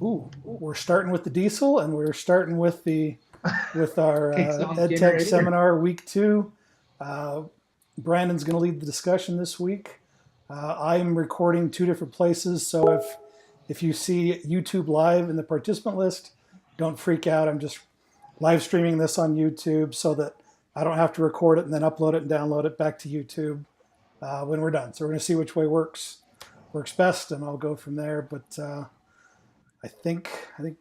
Ooh, we're starting with the diesel, and we're starting with our Okay, sounds ed getting tech ready here. seminar week 2. Uh, Brandon's going to lead the discussion this week. I'm recording 2 different places, so if you see YouTube live in the participant list, don't freak out. I'm just live streaming this on YouTube so that I don't have to record it and then upload it and download it back to YouTube when we're done. So we're going to see which way works best, and I'll go from there. But I think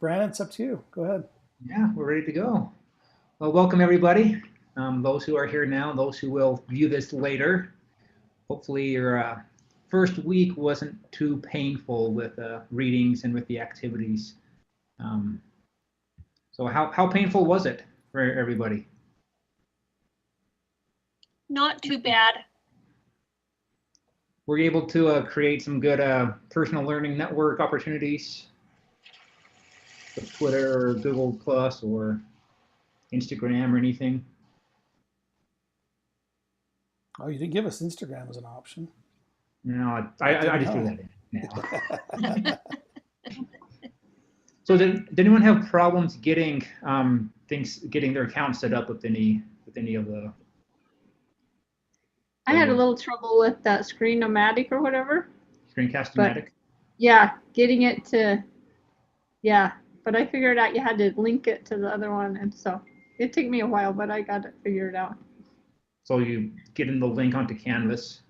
Brandon, it's up to you. Go ahead. Yeah, we're ready to go. Well, welcome everybody. Those who are here now, those who will view this later. Hopefully your first week wasn't too painful with readings and with the activities. Um, so how painful was it for everybody? Not too bad. Were you able to create some good personal learning network opportunities with Twitter or Google Plus or Instagram or anything? Oh, you didn't give us Instagram as an option. No, I just threw that in now. So did anyone have problems getting getting their account set up with any of the? I had a little trouble with that Screen-O-Matic or whatever. Screencast-O-Matic? Yeah, getting it to, yeah. But I figured out you had to link it to the other one, and so it took me a while, but I got it figured out. So you get in the link onto Canvas.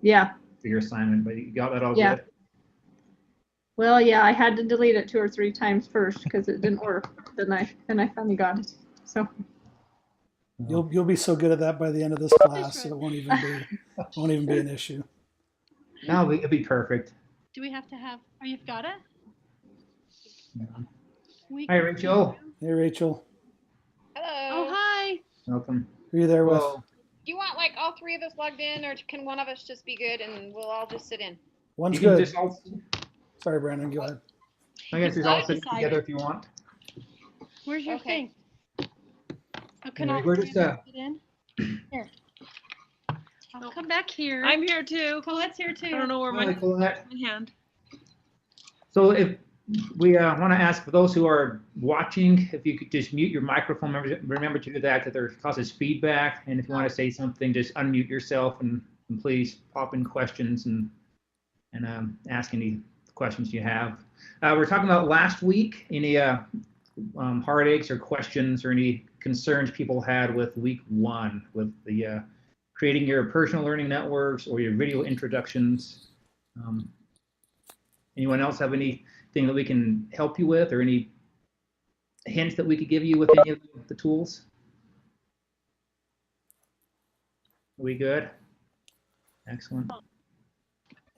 Yeah. For your assignment, but you got that all Yeah. good? Well, yeah, I had to delete it 2 or 3 times first because it didn't work. Then I finally got it. So. You'll be so good at that by the end of this class that it won't even be an issue. No, it'll be perfect. Do we have to have? Oh, you've got it. Yeah. Hi, Rachel. Hey, Rachel. Hello. Oh, hi. Welcome. Who are you there with? Do you want like all 3 of us logged in, or can one of us just be good and we'll all just sit in? One's good. Sorry, Brandon. Go ahead. I guess it's all sitting together if you want. Where's your thing? Oh, can Anyway, we're just sit in? Here. I'll come back here. I'm here too. Colette's here too. I don't know where my hand. So if we want to ask for those who are watching, if you could just mute your microphone, remember to do that because it causes feedback. And if you want to say something, just unmute yourself and please pop in questions and ask any questions you have. We're talking about last week, any heartaches or questions or any concerns people had with week 1 with the creating your personal learning networks or your video introductions. Anyone else have anything that we can help you with or any hints that we could give you with any of the tools? Are we good? Excellent.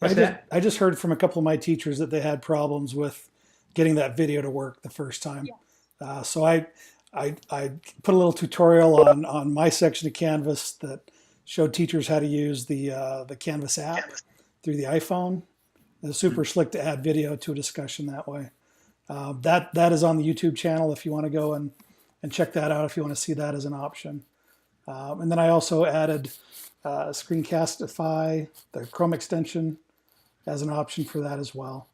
I just heard from a couple of my teachers that they had problems with getting that video to work the first time. Yeah. So I put a little tutorial on my section of Canvas that showed teachers how to use the Canvas app through the iPhone. It's super slick to add video to a discussion that way. That is on the YouTube channel if you want to go and check that out if you want to see that as an option. And then I also added Screencastify, the Chrome extension, as an option for that as well.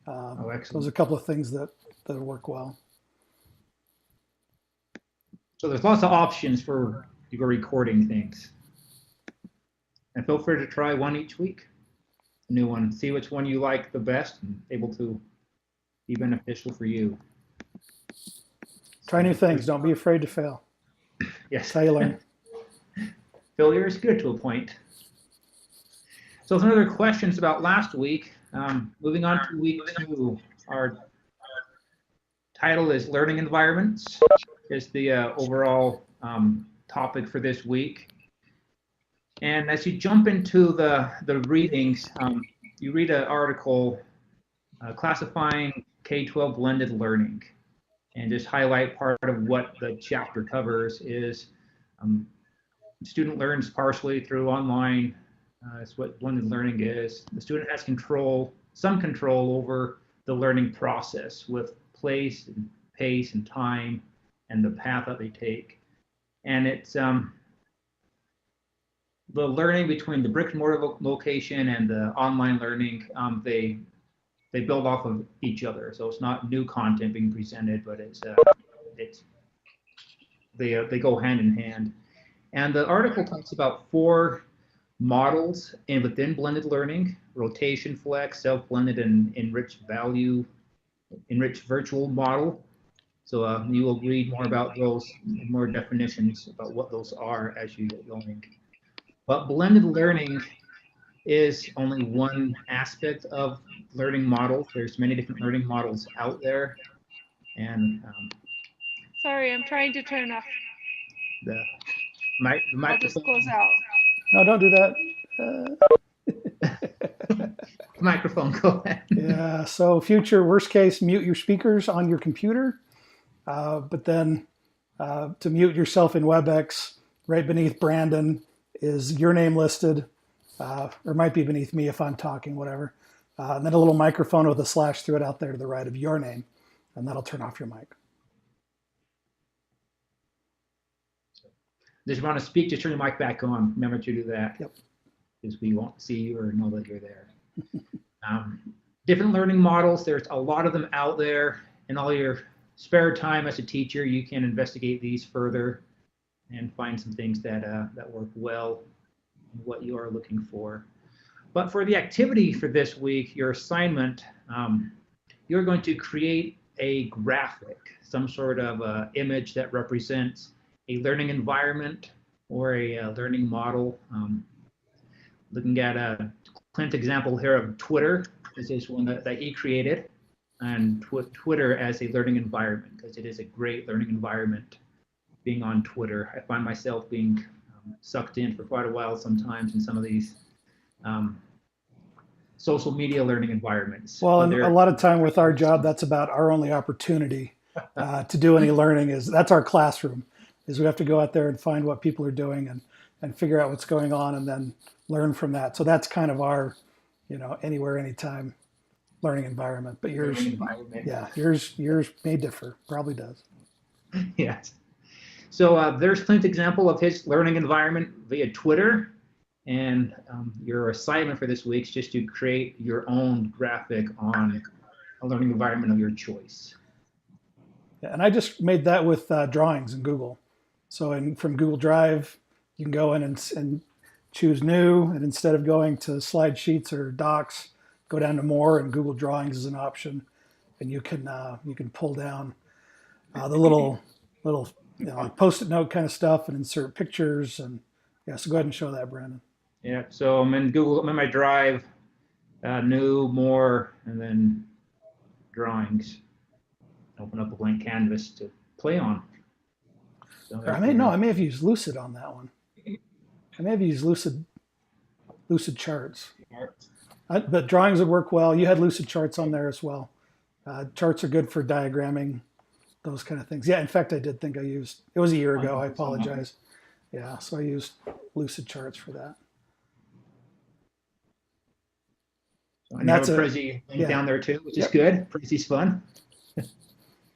Excellent. Those are a couple of things that work well. So there's lots of options for your recording things. And feel free to try one each week. A new one. See which one you like the best and able to be beneficial for you. Try new things. Don't be afraid to fail. Yes. That's how you learn. Failure is good to a point. So some other questions about last week. Moving on to week 2, our title is Learning Environments, is the overall topic for this week. And as you jump into the readings, you read an article classifying K-12 blended learning, and just highlight part of what the chapter covers is student learns partially through online. It's what blended learning is. The student has some control over the learning process with place and pace and time and the path that they take. And it's the learning between the brick and mortar location and the online learning, they they build off of each other. So it's not new content being presented, but they go hand in hand. And the article talks about 4 models and within blended learning: rotation, flex, self-blended, and enriched virtual model. So you will read more about those, more definitions about what those are as you get going. But blended learning is only one aspect of learning models. There's many different learning models out there, and Sorry, I'm trying to turn off. the I'll just microphone. close out. No, don't do that. Microphone, go ahead. Yeah, so future worst case, mute your speakers on your computer, but then to mute yourself in WebEx, right beneath Brandon is your name listed, or might be beneath me if I'm talking, whatever. And then a little microphone with a slash through it out there to the right of your name, and that'll turn off your mic. Just want to speak, just turn your mic back on. Remember to do that. Yep. Because we won't see you or know that you're there. Different learning models. There's a lot of them out there. In all your spare time as a teacher, you can investigate these further and find some things that work well and what you are looking for. But for the activity for this week, your assignment, you're going to create a graphic, some sort of image that represents a learning environment or a learning model. Looking at Clint's example here of Twitter. This is one that he created, and Twitter as a learning environment, because it is a great learning environment. Being on Twitter, I find myself being sucked in for quite a while sometimes in some of these social media learning environments. Well, and a lot of time with our job, that's about our only opportunity to do any learning. That's our classroom. Is we have to go out there and find what people are doing and figure out what's going on and then learn from that. So that's kind of our, anywhere, anytime learning environment. But yours, yeah, yours may differ, probably does. Yes. So there's Clint's example of his learning environment via Twitter. And your assignment for this week is just to create your own graphic on a learning environment of your choice. Yeah, and I just made that with drawings in Google. So from Google Drive, you can go in and choose new, and instead of going to slide sheets or docs, go down to more, and Google Drawings is an option, and you can pull down the little post-it note kind of stuff and insert pictures, and yeah. So go ahead and show that, Brandon. Yeah. So I'm in Google. I'm in my Drive, new, more, and then drawings. Open up a blank canvas to play on. So I may have used Lucid on that one. I may have used Lucid Charts. But drawings would work well. You had Lucid Charts on there as well. Charts are good for diagramming, those kind of things. Yeah, in fact, I did think I used, it was a year ago, I apologize. Yeah, so I used Lucid Charts for that. And that's a Prezi link down there too, which is good. Prezi's fun.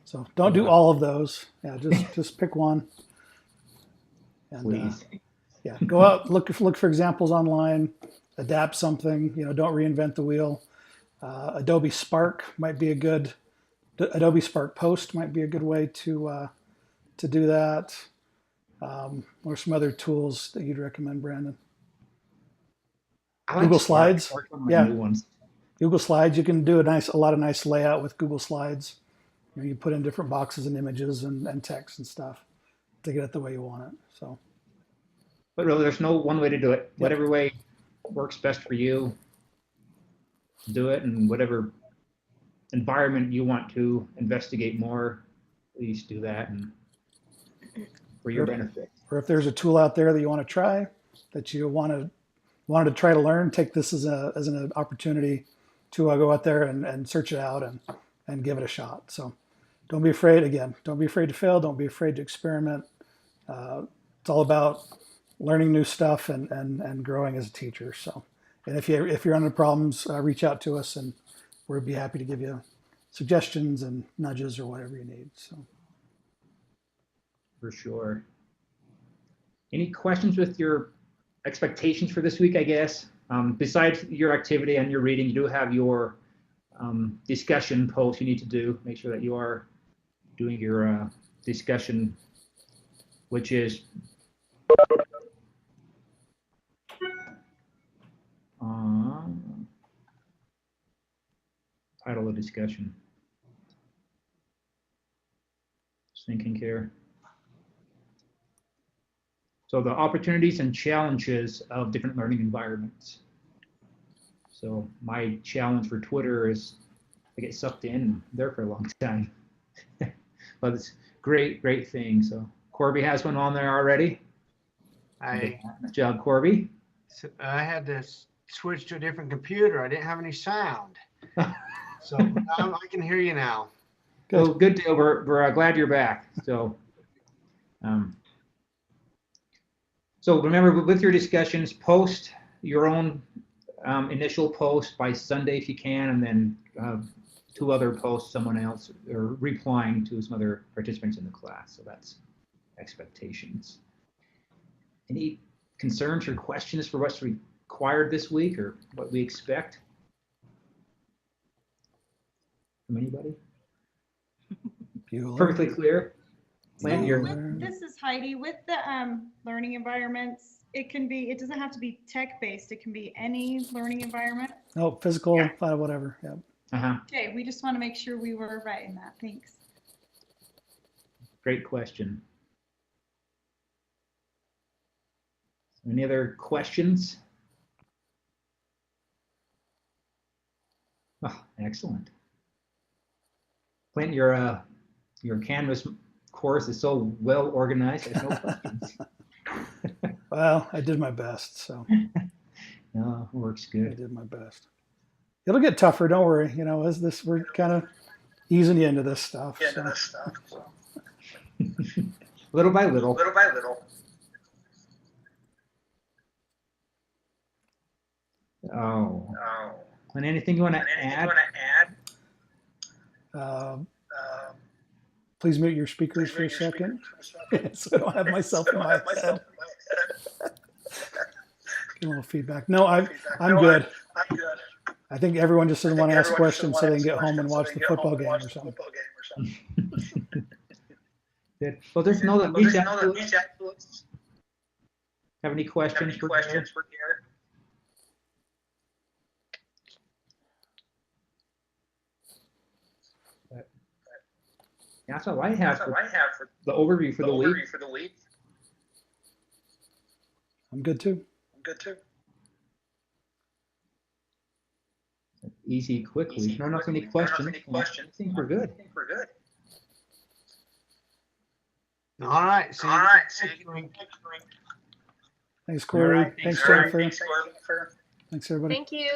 So don't do all of those. Yeah, just pick one. And, please. Yeah, go out, look for examples online, adapt something. Don't reinvent the wheel. Adobe Spark might be a good. Adobe Spark Post might be a good way to do that. Or some other tools that you'd recommend, Brandon. Google Slides. Yeah. Google Slides. You can do a lot of nice layout with Google Slides. You put in different boxes and images and text and stuff to get it the way you want it. So. But really, there's no one way to do it. Yep. Whatever way works best for you, do it, and whatever environment you want to investigate more, please do that, and for your benefit. Or if there's a tool out there that you want to try, that you wanted to try to learn, take this as an opportunity to go out there and search it out and give it a shot. So don't be afraid. Again, don't be afraid to fail. Don't be afraid to experiment. It's all about learning new stuff and growing as a teacher. So, and if you're under problems, reach out to us, and we'd be happy to give you suggestions and nudges or whatever you need. So, for sure. Any questions with your expectations for this week? I guess besides your activity and your reading, you do have your discussion post you need to do. Make sure that you are doing your discussion, which is title of discussion. Just thinking here. So the opportunities and challenges of different learning environments. So my challenge for Twitter is I get sucked in there for a long time. But it's great thing. So Corby has one on there already. Good job, Corby. So I had to switch to a different computer. I didn't have any sound. So I can hear you now. Good. Oh, good deal. We're glad you're back. So, so remember, with your discussions, post your own initial post by Sunday if you can, and then 2 other posts, someone else, or replying to some other participants in the class. So that's expectations. Any concerns or questions for what's required this week or what we expect from anybody? Bueller. Perfectly clear. Lynn, you're This is Heidi. With the learning environments, it doesn't have to be tech-based. It can be any learning environment. Oh, physical, whatever. Yeah. Okay, we just want to make sure we were right in that. Thanks. Great question. Any other questions? Oh, excellent. Clint, your Canvas course is so well organized. There's no questions. Well, I did my best, so. No, works I good. did my best. It'll get tougher, don't worry. You know, as this, we're kind of easing you into this stuff. So. Little by little. Oh. And anything you want to add? Please mute your speakers for a second, so I don't have myself in my head. Get a little feedback. No, I'm good. I think everyone just doesn't want to ask questions so they can get home and watch the football game or something. Good. Well, there's no that reach out to us. Have any questions for Garrett? That's all I have for the overview for the week. I'm good too. Easy, quickly. No, not any questions. I think we're good. All right. See you next week. Thanks, Corey. All right, Thanks, Jennifer. Thanks, everybody. Thank you.